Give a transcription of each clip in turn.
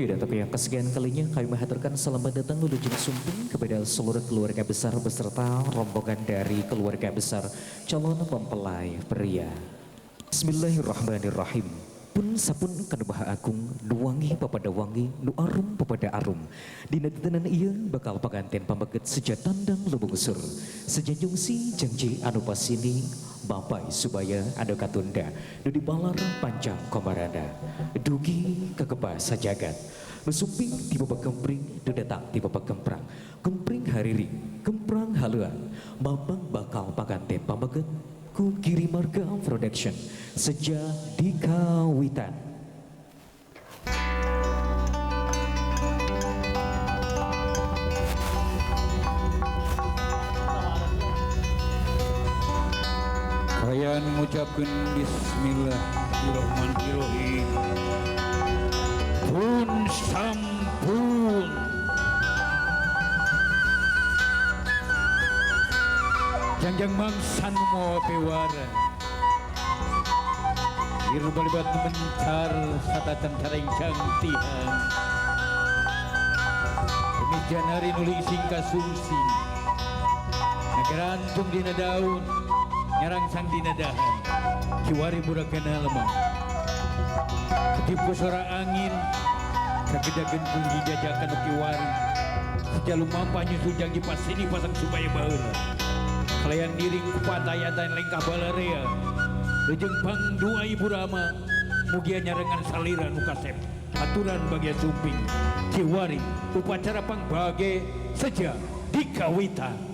Yaudah, tapi yang kesekian kalinya kami menghaturkan selamat datang Wilujeng Sumping kepada seluruh keluarga besar beserta rombongan dari keluarga besar calon mempelai pria. Bismillahirrahmanirrahim. Pun sapun kanu baha agung nuwangi papada wangi nu arum papada arum dina titenan ieu bakal paganten pambeget sejatandang lubungsur sejanjungsi janji anu pasini bapai subaya anu katunda nu dibalara panjang komarana dugi kakebah sajagat nu sumping ti babak kempring nu datang ti babak kemprang kempring hariri kemprang haluan mambang bakal paganten pambeget ku Giri Marga Production sejak dikawitan. Kalian mengucapkan Bismillahirrahmanirrahim. Pun sampun jangjang mangsan mau pewara irbalibat mencar satatan tareng cantihan demikian hari nuli ising kasungsing ngerantung dina daun nyarang sang dina dahan kiwari muragana lemah ketipu suara angin kagedagen pun hijajakan kiwari sejalu mampa nyusul janji pas ini pasang supaya baheula kalian diring kupatayatan lengkah balarea lejeng pang dua ibu rama mugia nyarengan saliran ukasep aturan bagia sumping kiwari upacara pang bage seja dikawitan.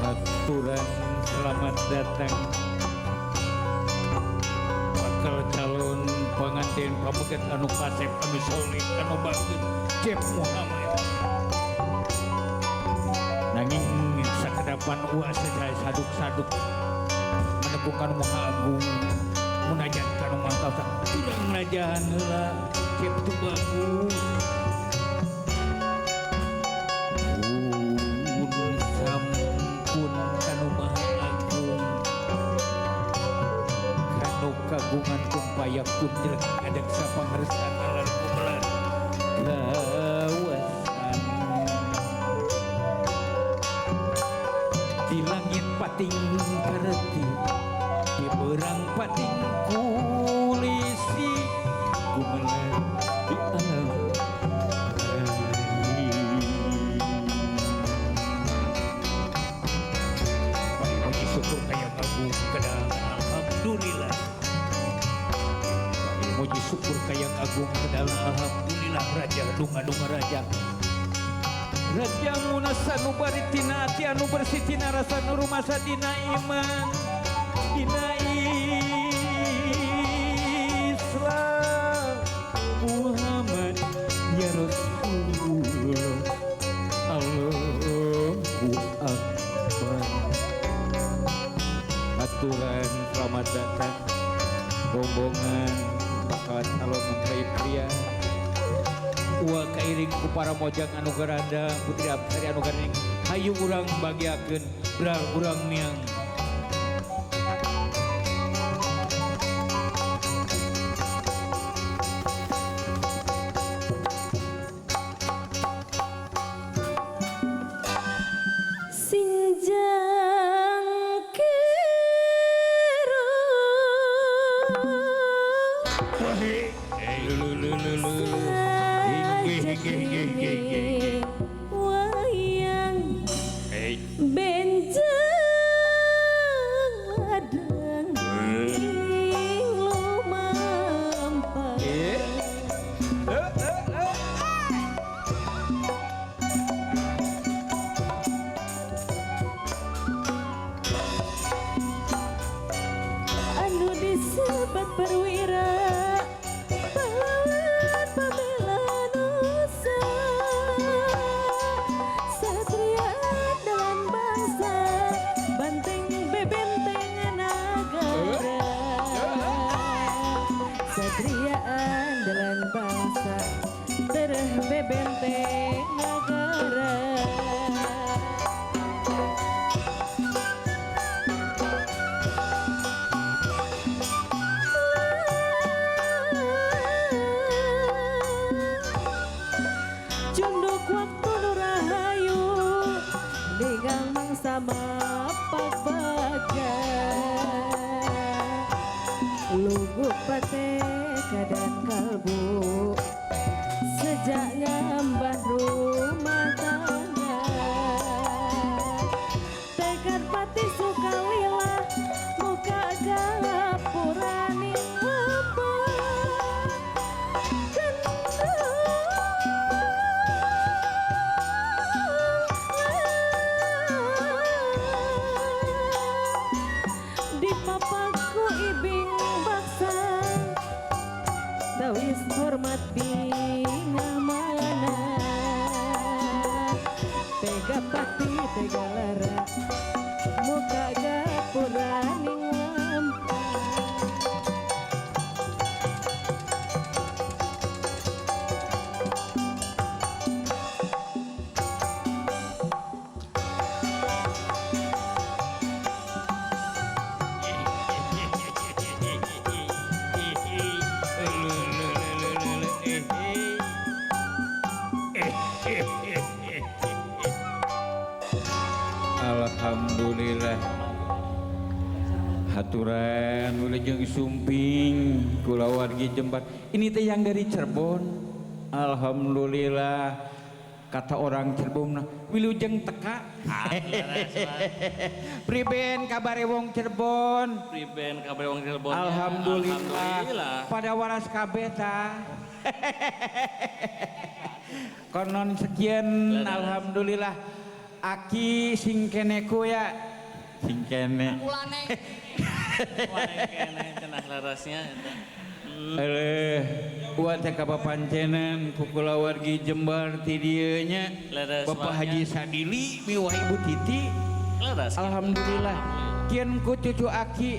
Aturan selamat datang bakal calon pengantin pambeget anu kasep anu solid anu bagus Cep Muhammad nanging sakedapan uas saja saduk-saduk meneguhkan Maha Agung munajat kanu mangkal urang ngajahan heula Cep tu bagus kanu Maha Agung kanu kagungan kumpaya kunjreng kadang sapangresan alar kumelar lawasan di langit pating kareti di berang pating kulisi kumelar di alam syukur kaya agung kedang alhamdulillah muji syukur kaya agung kedang alhamdulillah raja dunga-dunga raja raja munasa nu bari tina ati anu bersih tina rasa nu rumasa dina iman dina Islam Muhammad ya Rasulullah Allahu Akbar. Aturan selamat datang rombongan bakal calon mempelai pria wa kairing ku para mojang anu garanda putri abdi anu garing hayu urang bagiakeun beral urang miang wayang benjang ladang benteng negara. Cunduk waktu nurahayu dengan mangsa mapak baga. Lugu pate kadang kalbu sejak ngambah rumah tangga. Tekad pati sukalilah muka gapurani apa di papaku ibing baksa tawis hormat bingamana tega pati tega lara muka gapurani nglampa. Alhamdulillah haturan wilujeng sumping kula wargi Jembar ini teh yang dari Cirebon. Alhamdulillah kata orang Cirebon wilujeng teka priben kabare wong Cirebon. Priben kabeh wong Cirebon. Alhamdulillah pada waras kabeh tah konon sekian. Alhamdulillah aki sing keneku ya sing kene Ulane kene cenah larasnya eta. Uat teh kapapancenan ku kula wargi Jembar ti dieu nya Bapak Haji Sadili miwah Ibu Titi. Laras. Alhamdulillah kian ku cucu aki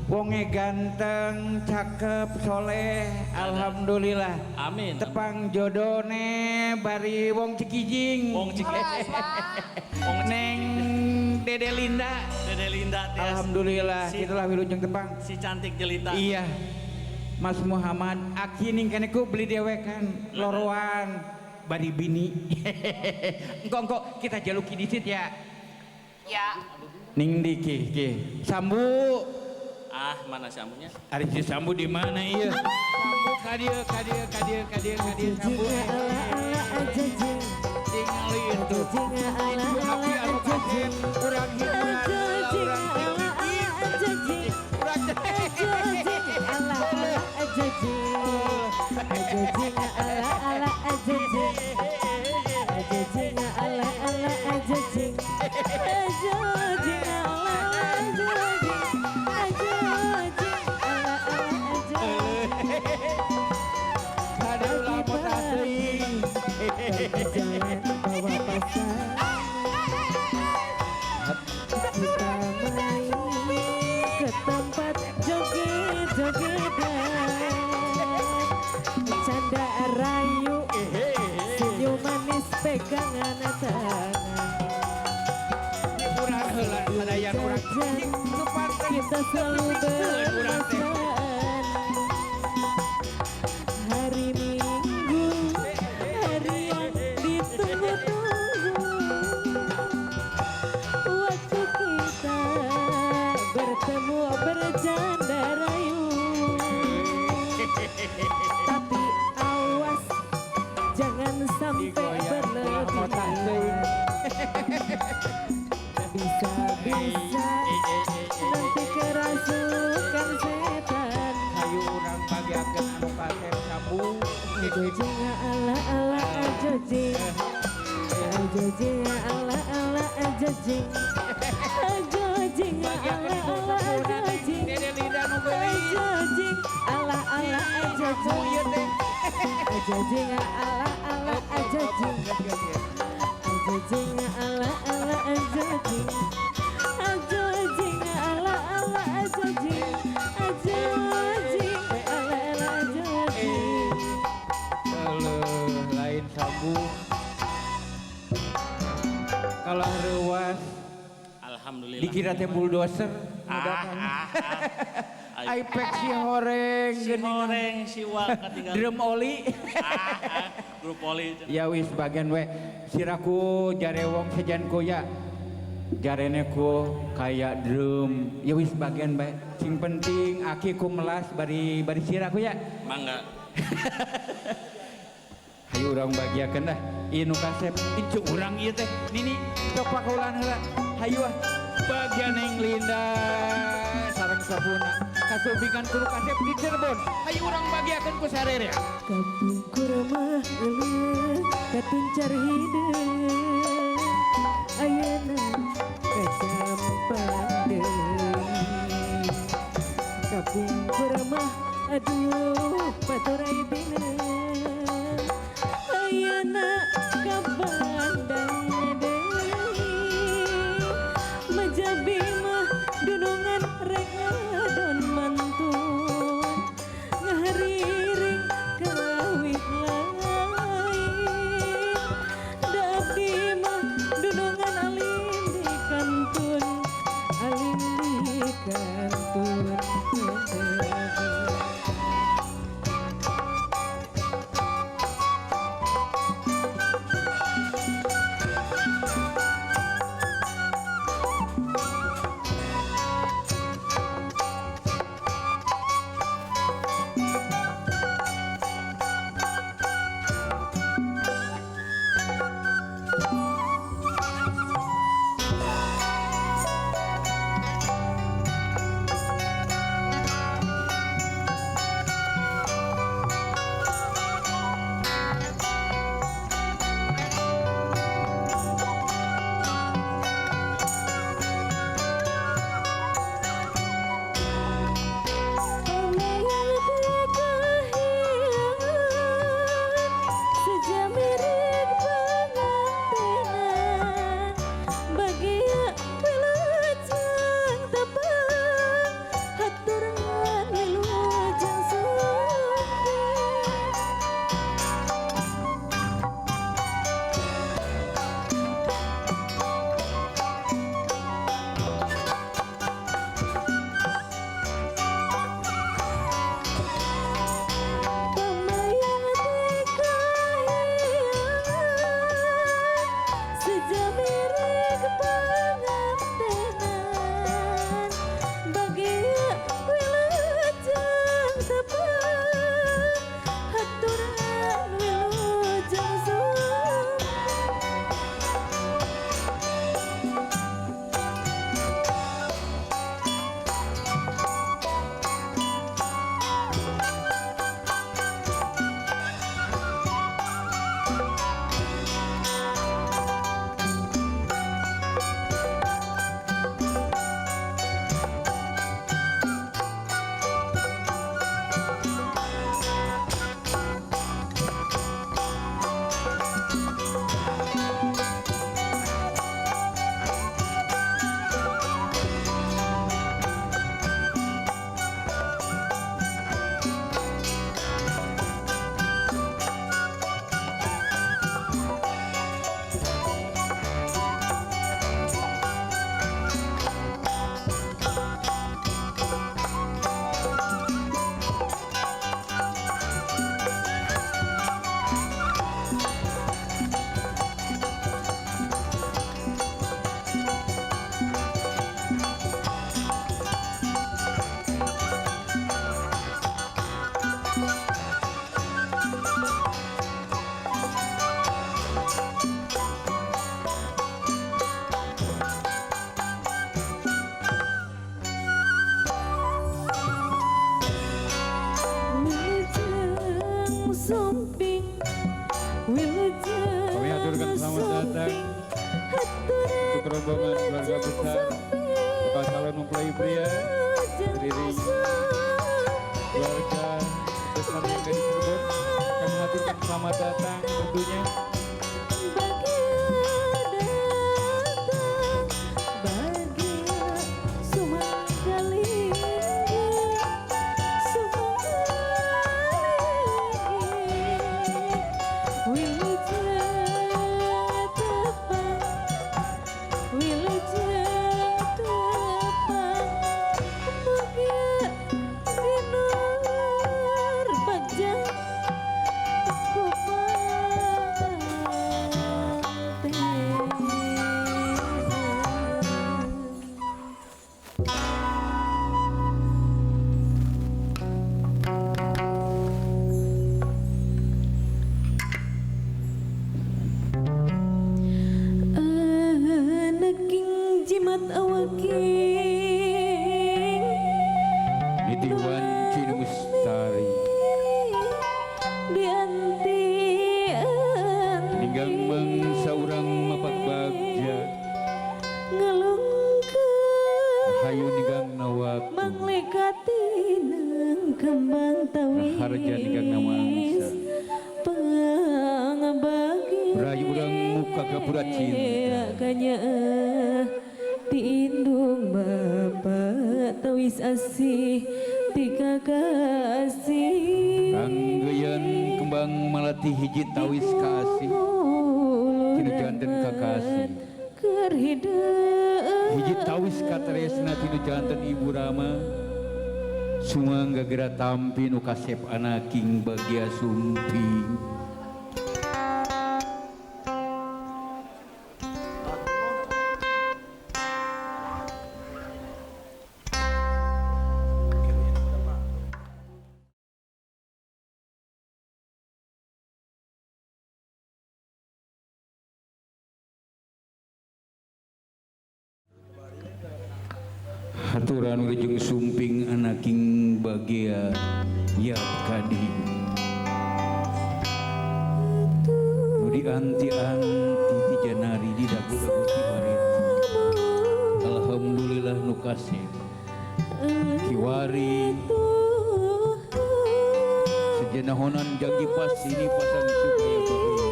wonge ganteng cakep soleh. Alhamdulillah Amin. tepang jodone bari wong Cikijing. Wong Cikijing. Wong Neng Dede Linda. Dede Linda teh. Alhamdulillah Si- itulah wilujeng tepang. Si cantik jelita. Iya Mas Muhammad aki ning keneku beli dewekan loroan bari bini. Engko kita jaluki disit ya. Ya. Ning di ki sambu. Ah, mana sambunya? Ari si sambu di mana ieu? Sambu kadieu sambu. Tingali itu. Aki anu kaget urang hiburan. Ada ulah mota teuing. Jalan bawa pasangan kita main ke tempat joget-jogetan canda rayu senyum manis pegangan tangan Urang heula sadayan urang. kita selalu bermesraan hari Minggu hari yang ditunggu-tunggu waktu kita bertemu bercanda rayu tapi awas jangan sampai berlebihan bisa-bisa nanti kerasukan setan Ayo urang bagiakeun anu paten sambu. ajojing ala-ala ajojing ajojing ala-ala ajojing ajojing ala-ala ajojing Dede Linda nu beuli. ajojing ala-ala ajojing ajojing ala-ala ajojing ajojing ala-ala ajojing ajojing ala-ala ajojing ajojing ala-ala ajojing Lain sambu Kalah rewas Alhamdulillah. dikira teh bulldozer. iPad si horeng Si horeng, si wak ketinggalan. drum oli. Grup poli. Ya wis bagian we siraku jare wong sejanku ya. Jarene ku kayak drum. Ya wis bagian bae. Sing penting aki ku melas bari siraku ya. Mangga. Hayu urang bagiakeun dah. Ieu nu kasep incu urang ieu teh. Nini sok pakaulan heula. Hayu ah. Bagian yang Linda sareng sabuna kasubingan kudu kasep di Cirebon. Hayu urang bagiakeun ku sarere. Kampung kurma euleuh katuncar hideung ayeuna kacampang deui. Kampung kurma aduh paturai deuneung ayeuna kabandang deui. Majabi mah dunungan rek ngadon mantun ngahariring kawih lain. Dabdi mah dunungan alim di kantun, alim di kantun. Kami aturkan selamat datang untuk rombongan keluarga besar bakal calon mempelai pria terdiri keluarga besar yang dari Cirebon. Kami aturkan selamat datang tentunya Wilujeng Ninggang mangsa urang mapak bagja ngelungkeun hayu ninggang nawaktu manglekati nang kembang tawis raharja ninggang nawangsa pangabagi rayu urang muka kapura cinta kanya tiindung bapak tawis asih tika kasih kanggeyan kembang melati hiji tawis kasih tinu janten kakasih keur hideung hiji tawis katresna tinu janten ibu Rama sumangga gera tampi nu kasep anaking bagia sumping haturan ujung sumping anaking bagia yap kadi nu dianti-anti ti janari di dagu-dagu ti warit alhamdulillah nu kasih kiwari sejenahonan janji pas ini pasang supaya bagus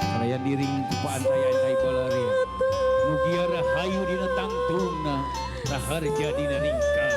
kalayan diring kepaantai-antai balaria mugiara hayu dina tangtungna raharja dina ringkang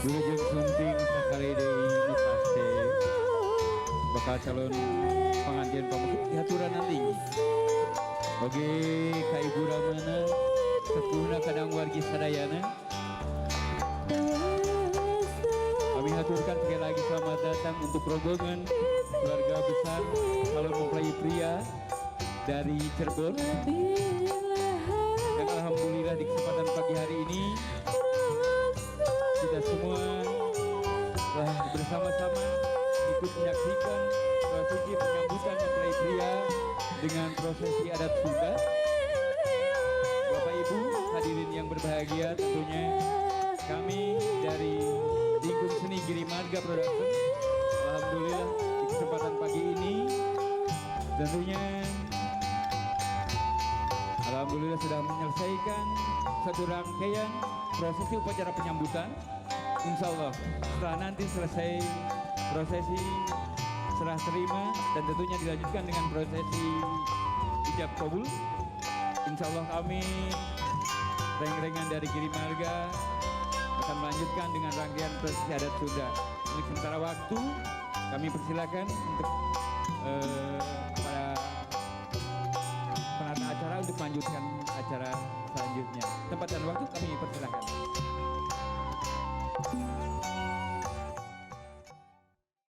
Wilujeng sunting sakali deui nu paste bakal calon pengantin pamukti haturan tinggi oge ka ibu Ramana sepuhna kadang wargi sadayana kami haturkan sekali lagi selamat datang untuk rombongan keluarga besar calon mempelai pria dari Cirebon yang alhamdulillah di kesempatan pagi hari ini kita semua telah bersama-sama ikut menyaksikan prosesi penyambutan mempelai pria dengan prosesi adat Sunda. Bapak Ibu hadirin yang berbahagia, tentunya kami dari Lingkup Seni Girimarga Production alhamdulillah di kesempatan pagi ini tentunya alhamdulillah sudah menyelesaikan satu rangkaian prosesi upacara penyambutan. Insya Allah setelah nanti selesai prosesi serah terima dan tentunya dilanjutkan dengan prosesi ijab kabul. Insya Allah kami reng-rengan dari Girimarga akan melanjutkan dengan rangkaian prosesi adat Sunda. Untuk sementara waktu kami persilakan untuk para penata acara untuk melanjutkan acara selanjutnya. Tempat dan waktu kami persilakan.